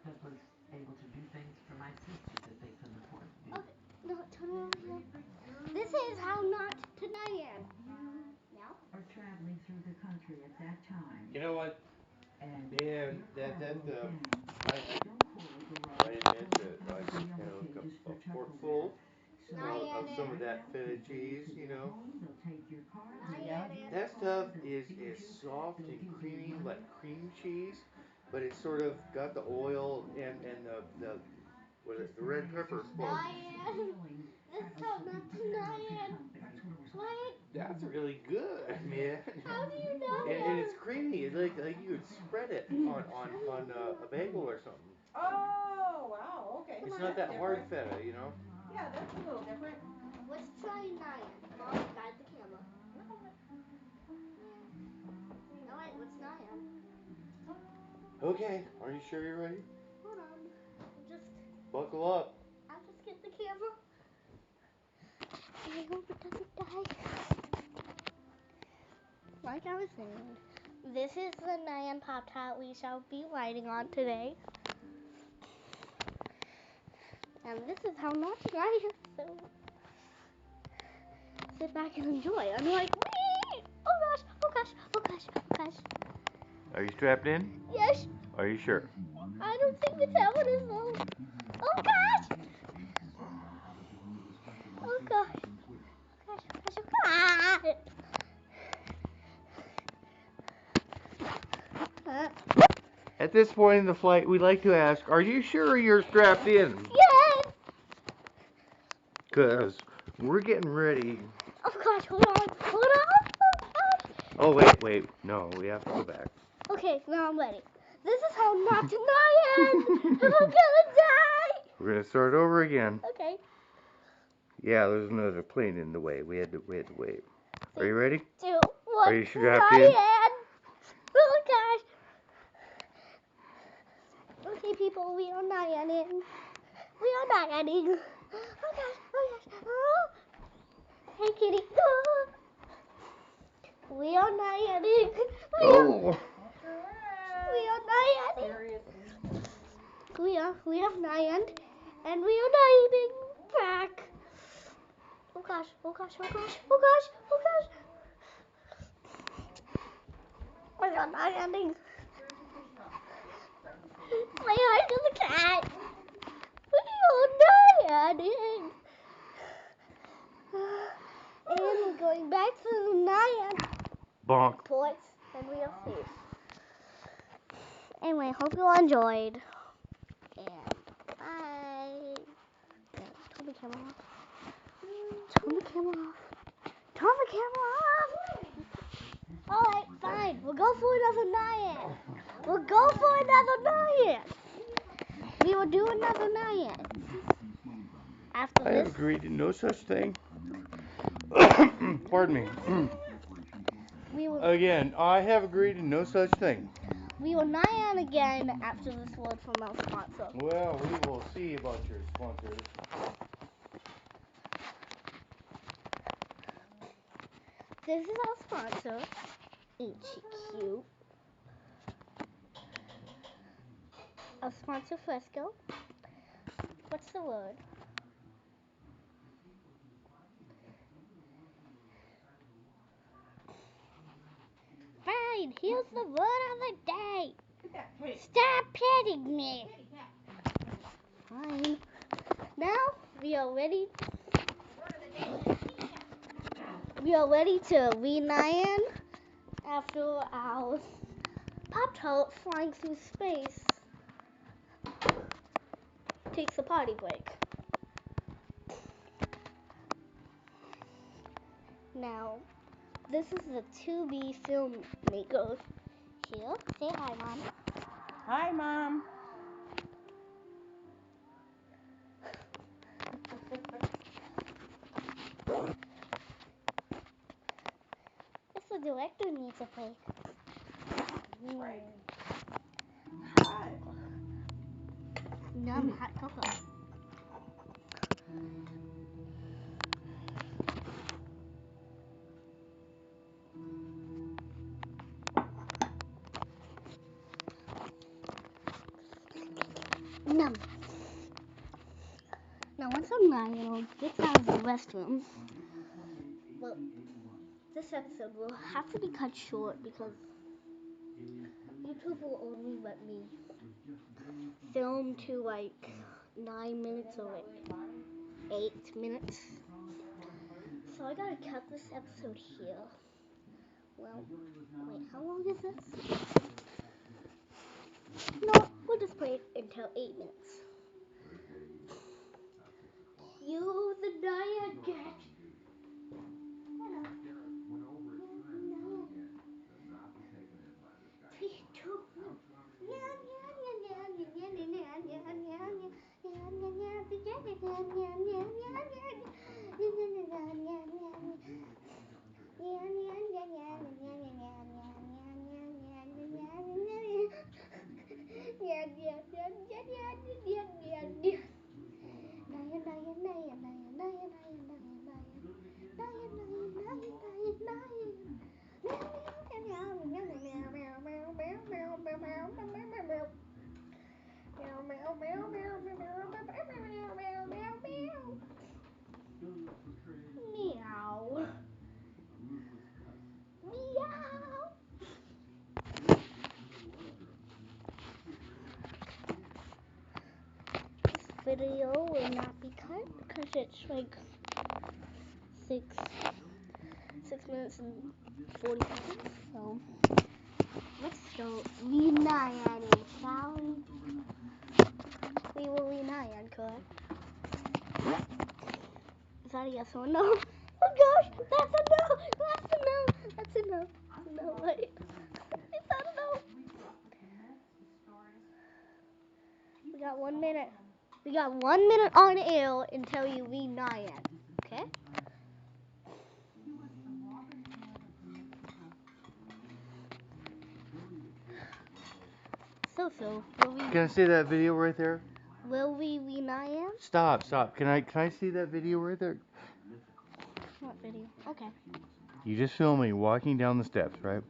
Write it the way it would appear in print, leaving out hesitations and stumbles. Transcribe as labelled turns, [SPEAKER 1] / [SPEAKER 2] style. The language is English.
[SPEAKER 1] that was able to do things for my sisters that they couldn't afford to do.
[SPEAKER 2] Okay, no, turn around here. This is how not to Nyan. Now?
[SPEAKER 1] Or traveling through the country at that time.
[SPEAKER 3] You know what?
[SPEAKER 1] And
[SPEAKER 3] Man,
[SPEAKER 1] I
[SPEAKER 3] admit that I could have a fork full of some of that feta cheese, you know.
[SPEAKER 2] Yeah.
[SPEAKER 3] That stuff is soft and creamy like cream cheese, but it's sort of got the oil and the what is it, the red pepper smoke.
[SPEAKER 2] Nyan. This is how not to Nyan. What?
[SPEAKER 3] That's really good, man.
[SPEAKER 2] How do you know
[SPEAKER 3] And it's
[SPEAKER 2] that?
[SPEAKER 3] creamy. It's like you would spread it on a bagel or something.
[SPEAKER 4] Oh, wow, okay.
[SPEAKER 3] It's not
[SPEAKER 4] That's
[SPEAKER 3] that hard
[SPEAKER 4] different.
[SPEAKER 3] feta, you know.
[SPEAKER 4] Yeah, that's a little different.
[SPEAKER 2] Let's try Nyan. Mom, guide the camera. Alright, what's Nyan?
[SPEAKER 3] Okay, are you sure you're ready?
[SPEAKER 2] Hold on.
[SPEAKER 3] Buckle up.
[SPEAKER 2] I'll just get the camera. I hope it doesn't die. Like I was saying, this is the Nyan Pop Tart we shall be writing on today. And this is how not to Nyan. So sit back and enjoy. I'm like, wee! Oh gosh, oh gosh, oh gosh, oh gosh.
[SPEAKER 3] Are you strapped in?
[SPEAKER 2] Yes.
[SPEAKER 3] Are you sure?
[SPEAKER 2] I don't think the camera is low. Oh gosh! Oh gosh. Oh gosh, oh gosh, oh gosh.
[SPEAKER 3] At this point in the flight, we'd like to ask, are you sure you're strapped in?
[SPEAKER 2] Yes!
[SPEAKER 3] Because we're getting ready.
[SPEAKER 2] Oh gosh, hold on, hold on.
[SPEAKER 3] Oh, wait. No, we have to go back.
[SPEAKER 2] Okay, now I'm ready. This is how not to Nyan. I'm gonna die.
[SPEAKER 3] We're going to start over again.
[SPEAKER 2] Okay.
[SPEAKER 3] Yeah, there's another plane in the way. We had to wait. Are you ready?
[SPEAKER 2] 2, 1.
[SPEAKER 3] Are you strapped in?
[SPEAKER 2] Nyan. Oh gosh. Okay, people, we are Nyaning. We are Nyaning. Oh gosh, oh gosh. Oh. Hey, kitty. Oh. We are Nyaning.
[SPEAKER 3] Oh!
[SPEAKER 2] We are Nyaning. We are Nyan, and we are Nyaning back. Oh gosh, oh gosh, oh gosh, oh gosh, oh gosh. We are Nyaning. Say hi to the cat. We are Nyaning. And we're going back to the Nyan
[SPEAKER 3] Bonk.
[SPEAKER 2] ports, and we are safe. Anyway, hope you all enjoyed. And bye. Turn the camera off. Turn the camera off. Turn the camera off. Alright, fine. We'll go for another Nyan. We'll go for another Nyan. We will do another Nyan. After
[SPEAKER 3] I have
[SPEAKER 2] this,
[SPEAKER 3] agreed to no such thing. Pardon me.
[SPEAKER 2] we will
[SPEAKER 3] Again, I have agreed to no such thing.
[SPEAKER 2] Nyan again after this word from our sponsor.
[SPEAKER 3] Well, we will see about your sponsors.
[SPEAKER 2] This is our sponsor. Ain't she cute? Our sponsor Fresco. What's the word? Fine, here's the word of the day. Stop petting me. Fine. Now we are ready. We are ready to re-Nyan after our Pop-Tart flying through space takes a potty break. Now, this is the 2B filmmaker here. Say hi, Mom.
[SPEAKER 4] Hi, Mom.
[SPEAKER 2] Yes, the director needs a break.
[SPEAKER 4] Right.
[SPEAKER 2] Yum, hot cocoa. Num. Now once I'm Nyan gets out of the restroom, well, this episode will have to be cut short because YouTube will only let me film to like 9 minutes or like 8 minutes. So I gotta cut this episode here. Well, wait, how long is this? No, we'll just play it until 8 minutes. You, the Nyan cat. Meow. Meow. This video will not be cut because it's like 6 minutes and 40 seconds. So let's start re-Nyaning, shall we? We will re-Nyan, correct? Is that a yes or no? Oh gosh, that's a no! That's a no! That's a no. No, wait. Is that a no? We got 1 minute. We got 1 minute on air until you re-Nyan. Okay? So, will we...
[SPEAKER 3] Can I see that video right there?
[SPEAKER 2] Will we re-Nyan?
[SPEAKER 3] Stop. Can I see that video right there?
[SPEAKER 2] What video? Okay.
[SPEAKER 3] You just filmed me walking down the steps, right?